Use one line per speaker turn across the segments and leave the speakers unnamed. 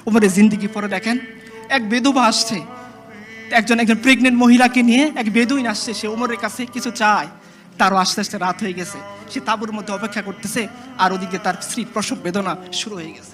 ওমরের জিন্দিগি পরে দেখেন, এক বেদুবা আসছে, একজন প্রেগনেন্ট মহিলাকে নিয়ে এক বেদুইন আসছে, সে ওমরের কাছে কিছু চায়। তারও আস্তে আস্তে রাত হয়ে গেছে, সে তাঁবুর মধ্যে অপেক্ষা করতেছে, আর ওদিকে তার স্ত্রী প্রসব বেদনা শুরু হয়ে গেছে,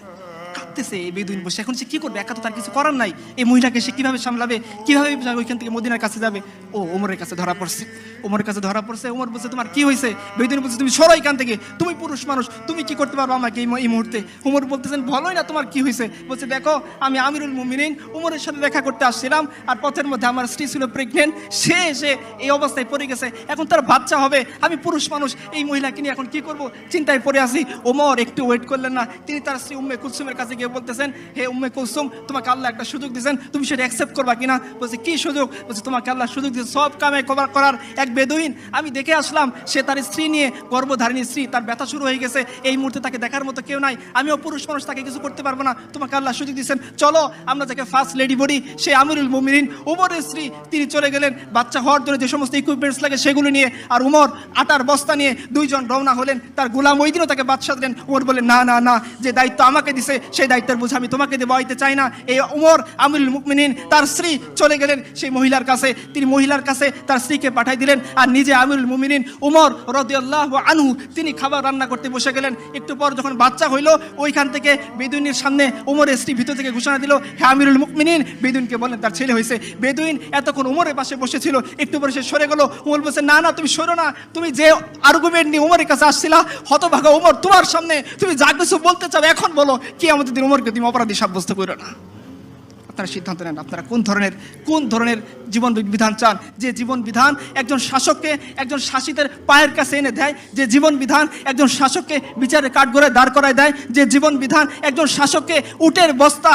কাঁদতেছে এই বেদুইন বসে। এখন সে কি করবে, একা তো তার কিছু করার নাই, এই মহিলাকে সে কিভাবে সামলাবে, কিভাবে ওইখান থেকে মদিনার কাছে যাবে। ও ওমরের কাছে ধরা পড়ছে, ওমরের কাছে ধরা পড়ছে। ওমর বলছে, তোমার কি হয়েছে? বেদুইন বলছে, তুমি সরো এখান থেকে, তুমি পুরুষ মানুষ, তুমি কি করতে পারবো আমাকে এই মুহূর্তে? ওমর বলতেছেন, ভালোই না, তোমার কি হয়েছে? বলছে, দেখো আমি আমিরুল মুমিনিন ওমরের সাথে দেখা করতে আসছিলাম, আর পথের মধ্যে আমার স্ত্রী ছিল প্রেগনেন্ট, সে এসে এই অবস্থায় পড়ে গেছে, এখন তার বাচ্চা হবে, আমি পুরুষ মানুষ, এই মহিলাকে নিয়ে এখন কি করব, চিন্তায় পড়ে আসি। ওমর একটু ওয়েট করলেন না, তিনি তার স্ত্রী উম্মে কুলসুমের কাছে গিয়ে বলতেছেন, হে উম্মে কুলসুম, তোমাকে আল্লাহ একটা সুযোগ দিয়েছেন, তুমি সেটা অ্যাকসেপ্ট করবা কিনা? বলছে, কি সুযোগ? বলছে, তোমাকে আল্লাহ সুযোগ দিয়েছে সব কামে কভার করার। এক বেদুইন আমি দেখে আসলাম, সে তার স্ত্রী নিয়ে, গর্ভধারিণী স্ত্রী, তার ব্যথা শুরু হয়ে গেছে, এই মুহূর্তে তাকে দেখার মতো কেউ নাই, আমিও পুরুষ মানুষ, তাকে কিছু করতে পারবো না, তোমাকে আল্লাহ সুযোগ দিয়েছেন, চলো আমরা যাকে ফার্স্ট লেডি বলি, সে আমিরুল মুমিনিন ওমরের স্ত্রী, তিনি চলে গেলেন বাচ্চা হওয়ার জন্য যে সমস্ত ইকুইপমেন্টস লাগে সেগুলো নিয়ে, আর উমর আটার বস্তা নিয়ে দুইজন রওনা হলেন। তার গোলাম ওই দিনও তাকে বাদশা দিলেন। উমর বললেন, না না না, যে দায়িত্ব আমাকে দিছে সেই দায়িত্বের বোঝা আমি তোমাকে দেবো আইতে চাই না। এই উমর আমিরুল মুমিনিন, তার স্ত্রী চলে গেলেন সেই মহিলার কাছে, তিনি মহিলার কাছে তার স্ত্রীকে পাঠাই দিলেন, আর নিজে আমিরুল মুমিনিন উমর রাদিয়াল্লাহু আনহু তিনি খাবার রান্না করতে বসে গেলেন। একটু পর যখন বাচ্চা হইল, ওইখান থেকে বেদুইনের সামনে উমরের স্ত্রী ভিতর থেকে ঘোষণা দিল, হে আমিরুল মুমিনিন, বেদুইনকে বলেন তার ছেলে হয়েছে। বেদুইন এতক্ষণ উমরের পাশে বসেছিল, একটু পরে সে সরে গেল। উমর বলছে, না না, তুমি সরো না, তুমি যে আর্গুমেন্ট নিয়ে উমরের কাছে আসছিলা, হতভাগা উমর তোমার সামনে তুমি যা কিছু বলতে চাও এখন বলো, কি আমাদের দিন উমরকে তুমি অপরাধী সাব্যস্ত করো না। আপনারা সিদ্ধান্ত নেন, আপনারা কোন ধরনের জীবন বিধান চান। যে জীবন বিধান একজন শাসককে একজন শাসিতের পায়ের কাছে এনে দেয়, যে জীবন বিধান একজন শাসককে বিচারের কাঠগড়ায় দাঁড় করায় দেয়, যে জীবন বিধান একজন শাসককে উটের বস্তা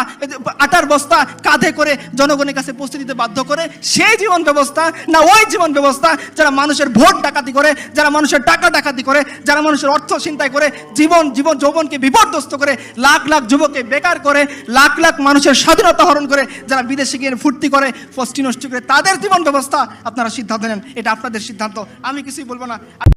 আটার বস্তা কাঁধে করে জনগণের কাছে পৌঁছে দিতে বাধ্য করে, সেই জীবন ব্যবস্থা না ওই জীবন ব্যবস্থা যারা মানুষের ভোট ডাকাতি করে, যারা মানুষের টাকা ডাকাতি করে, যারা মানুষের অর্থ ছিনতাই করে, জীবন যৌবনকে বিপর্যস্ত করে, লাখ লাখ যুবককে বেকার করে, লাখ লাখ মানুষের স্বাধীনতা হরণ করে, যারা বিদেশে গিয়ে ফুর্তি করে, ফষ্টি নষ্ট করে, তাদের জীবন ব্যবস্থা আপনারা সিদ্ধান্ত নেন। এটা আপনাদের সিদ্ধান্ত, আমি কিছুই বলবো না।